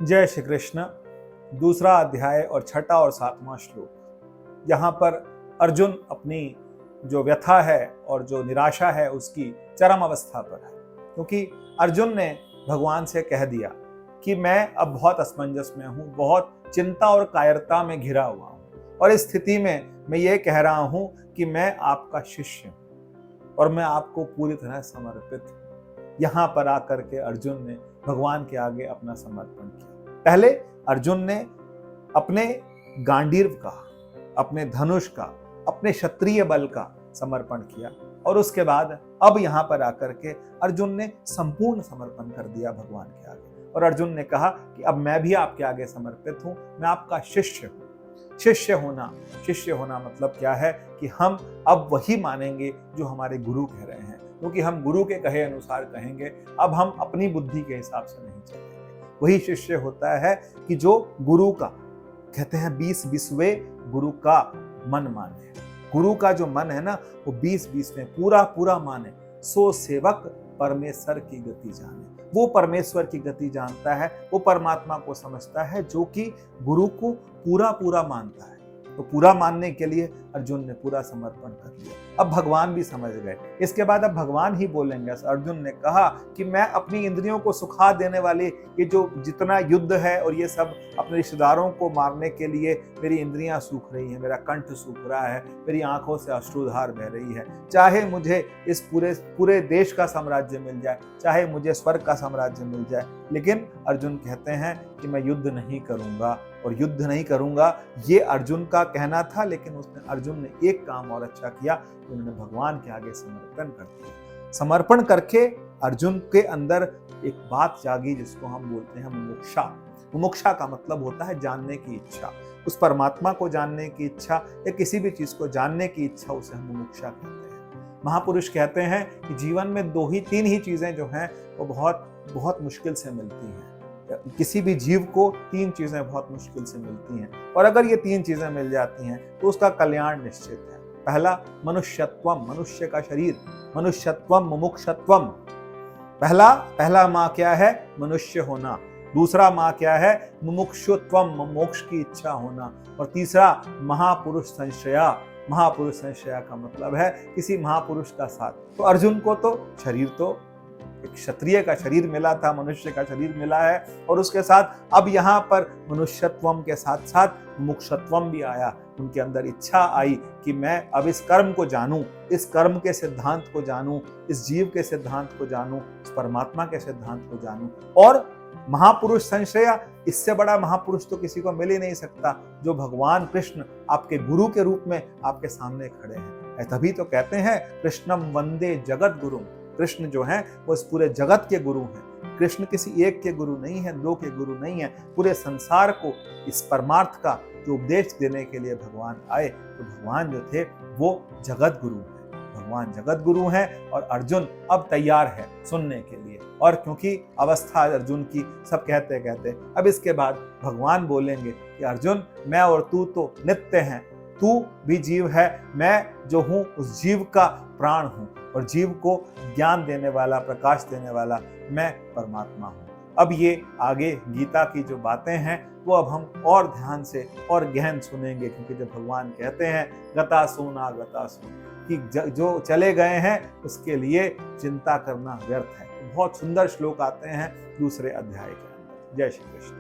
जय श्री कृष्ण। दूसरा अध्याय और छठा और सातवां श्लोक। यहाँ पर अर्जुन अपनी जो व्यथा है और जो निराशा है उसकी चरम अवस्था पर है, क्योंकि अर्जुन ने भगवान से कह दिया कि मैं अब बहुत असमंजस में हूँ, बहुत चिंता और कायरता में घिरा हुआ हूँ, और इस स्थिति में मैं ये कह रहा हूँ कि मैं आपका शिष्य हूँ और मैं आपको पूरी तरह समर्पित हूँ। यहाँ पर आकर के अर्जुन ने भगवान के आगे अपना समर्पण किया। पहले अर्जुन ने अपने गांडीव का, अपने धनुष का, अपने क्षत्रिय बल का समर्पण किया, और उसके बाद अब यहाँ पर आकर के अर्जुन ने संपूर्ण समर्पण कर दिया भगवान के आगे। और अर्जुन ने कहा कि अब मैं भी आपके आगे समर्पित हूँ, मैं आपका शिष्य हूँ। शिष्य होना मतलब क्या है कि हम अब वही मानेंगे जो हमारे गुरु कह रहे हैं, क्योंकि हम गुरु के कहे अनुसार कहेंगे। अब हम अपनी बुद्धि के हिसाब से नहीं चलेंगे। वही शिष्य होता है कि जो गुरु का, कहते हैं 20-20वें गुरु का मन माने। गुरु का जो मन है ना, वो 20-20 में पूरा माने। सो सेवक परमेश्वर की गति जाने। वो परमेश्वर की गति जानता है, वो परमात्मा को समझता है, जो कि गुरु को पूरा मानता है। तो पूरा मानने के लिए अर्जुन ने पूरा समर्पण कर लिया। अब भगवान भी समझ गए। इसके बाद अब भगवान ही बोलेंगे। अर्जुन ने कहा कि मैं अपनी इंद्रियों को सुखा देने वाली ये जो जितना युद्ध है और ये सब अपने रिश्तेदारों को मारने के लिए मेरी इंद्रियां सूख रही हैं, मेरा कंठ सूख रहा है, मेरी आंखों से अश्रुधार बह रही है। चाहे मुझे इस पूरे देश का साम्राज्य मिल जाए, चाहे मुझे स्वर्ग का साम्राज्य मिल जाए, लेकिन अर्जुन कहते हैं कि मैं युद्ध नहीं करूंगा। और युद्ध नहीं करूंगा ये अर्जुन का कहना था, लेकिन अर्जुन ने एक काम और अच्छा किया, उन्होंने भगवान के आगे समर्पण कर दिया। समर्पण करके अर्जुन के अंदर एक बात जागी, जिसको हम बोलते हैं मुमुक्षा। मुमुक्षा का मतलब होता है जानने की इच्छा, उस परमात्मा को जानने की इच्छा या किसी भी चीज को जानने की इच्छा, उसे हम मुमुक्षा कहते हैं। महापुरुष कहते हैं कि जीवन में 2-3 ही चीजें जो हैं वो बहुत मुश्किल से मिलती हैं। किसी भी जीव को 3 चीजें बहुत मुश्किल से मिलती हैं, और अगर ये 3 चीजें मिल जाती हैं तो उसका कल्याण निश्चित है। पहला मनुष्यत्वम, मनुष्य का शरीर। मनुष्यत्वम मुमुक्षत्वम। पहला माँ क्या है? मनुष्य होना। दूसरा माँ क्या है? मुमुक्षुत्वम, मोक्ष की इच्छा होना। और तीसरा महापुरुष संशया। महापुरुष संशया का मतलब है किसी महापुरुष का साथ। तो अर्जुन को तो शरीर, तो एक क्षत्रिय का शरीर मिला था, मनुष्य का शरीर मिला है, और उसके साथ अब यहाँ पर मनुष्यत्वम के साथ साथ मुमुक्षत्वम भी आया। उनके अंदर इच्छा आई कि मैं अब इस कर्म को जानूं, इस कर्म के सिद्धांत को जानूं, इस जीव के सिद्धांत को जानूं, इस परमात्मा के सिद्धांत को जानूं। और महापुरुष संशया, इससे बड़ा महापुरुष तो किसी को मिल ही नहीं सकता, जो भगवान कृष्ण आपके गुरु के रूप में आपके सामने खड़े हैं। तभी तो कहते हैं कृष्णम वंदे जगत गुरुम। कृष्ण जो है वो इस पूरे जगत के गुरु हैं। कृष्ण किसी एक के गुरु नहीं है, 2 के गुरु नहीं है, पूरे संसार को इस परमार्थ का जो उपदेश देने के लिए भगवान आए। तो भगवान जो थे वो जगत गुरु हैं। भगवान जगत गुरु हैं, और अर्जुन अब तैयार है सुनने के लिए। और क्योंकि अवस्था अर्जुन की सब कहते कहते अब इसके बाद भगवान बोलेंगे कि अर्जुन, मैं और तू तो नित्य हैं। तू भी जीव है, मैं जो हूँ उस जीव का प्राण हूँ, और जीव को ज्ञान देने वाला, प्रकाश देने वाला मैं परमात्मा हूँ। अब ये आगे गीता की जो बातें हैं वो अब हम और ध्यान से और गहन सुनेंगे, क्योंकि जब भगवान कहते हैं गता सूना कि जो चले गए हैं उसके लिए चिंता करना व्यर्थ है। बहुत सुंदर श्लोक आते हैं दूसरे अध्याय के अंदर। जय श्री कृष्ण।